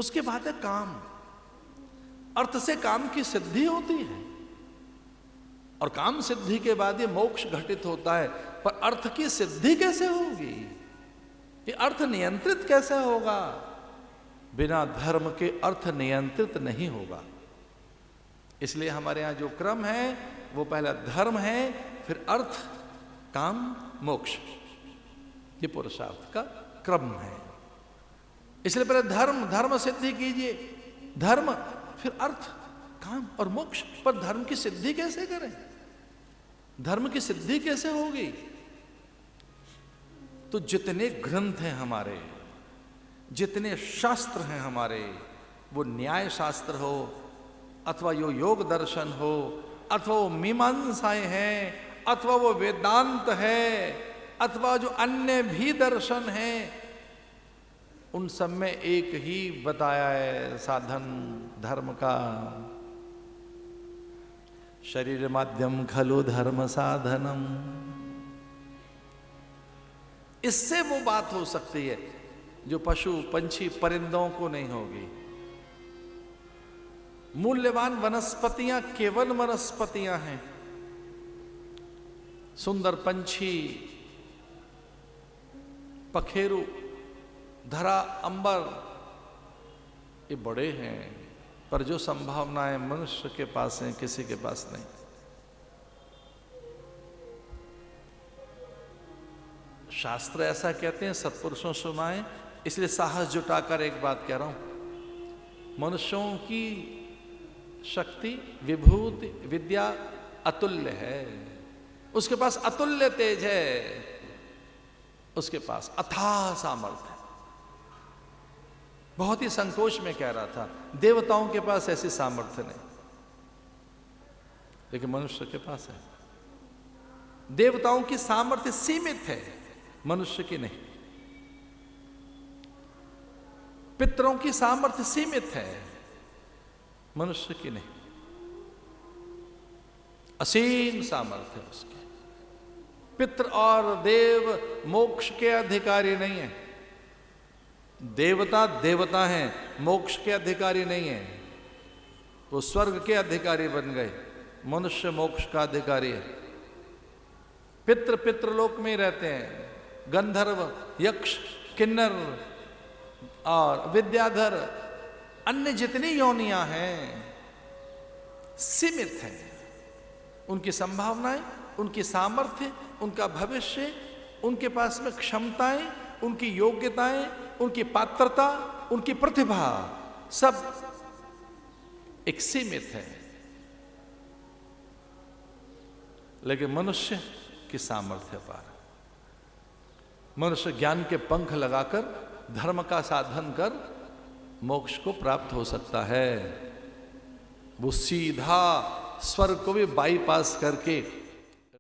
उसके बाद है काम। अर्थ से काम की सिद्धि होती है और काम सिद्धि के बाद ये मोक्ष घटित होता है। पर अर्थ की सिद्धि कैसे होगी, ये अर्थ नियंत्रित कैसे होगा? बिना धर्म के अर्थ नियंत्रित नहीं होगा। इसलिए हमारे यहां जो क्रम है वो पहला धर्म है, फिर अर्थ, काम, मोक्ष। ये पुरुषार्थ का क्रम है। इसलिए पहले धर्म, धर्म सिद्धि कीजिए, धर्म फिर अर्थ, काम और मोक्ष। पर धर्म की सिद्धि कैसे करें? धर्म की सिद्धि कैसे होगी? तो जितने ग्रंथ हैं हमारे, जितने शास्त्र हैं हमारे, वो न्याय शास्त्र हो अथवा यो योग दर्शन हो अथवा वो मीमांसाएं हैं अथवा वो वेदांत है अथवा जो अन्य भी दर्शन हैं, उन सब में एक ही बताया है साधन धर्म का। शरीर माध्यम खलु धर्म साधनम। इससे वो बात हो सकती है जो पशु पंछी परिंदों को नहीं होगी। मूल्यवान वनस्पतियां केवल वनस्पतियां हैं। सुंदर पंछी, पखेरु, धरा, अंबर, ये बड़े हैं, पर जो संभावनाएं मनुष्य के पास हैं किसी के पास नहीं। शास्त्र ऐसा कहते हैं, सत्पुरुषों सुनाए, इसलिए साहस जुटाकर एक बात कह रहा हूं। मनुष्यों की शक्ति, विभूति, विद्या अतुल्य है। उसके पास अतुल्य तेज है, उसके पास अथाह सामर्थ्य है। बहुत ही संकोच में कह रहा था, देवताओं के पास ऐसी सामर्थ्य नहीं, लेकिन मनुष्य के पास है। देवताओं की सामर्थ्य सीमित है, मनुष्य की नहीं। पितरों की सामर्थ्य सीमित है, मनुष्य की नहीं। असीम सामर्थ्य है उसकी। पितृ और देव मोक्ष के अधिकारी नहीं है। देवता देवता हैं, मोक्ष के अधिकारी नहीं है। वो स्वर्ग के अधिकारी बन गए, मनुष्य मोक्ष का अधिकारी है। पितृ पितृलोक में ही रहते हैं। गंधर्व, यक्ष, किन्नर और विद्याधर, अन्य जितनी योनियां हैं सीमित हैं। उनकी संभावनाएं, उनकी सामर्थ्य, उनका भविष्य, उनके पास में क्षमताएं, उनकी योग्यताएं, उनकी पात्रता, उनकी प्रतिभा, सब एक सीमित है। लेकिन मनुष्य की सामर्थ्य पार। मनुष्य ज्ञान के पंख लगाकर, धर्म का साधन कर मोक्ष को प्राप्त हो सकता है। वो सीधा स्वर्ग को भी बाईपास करके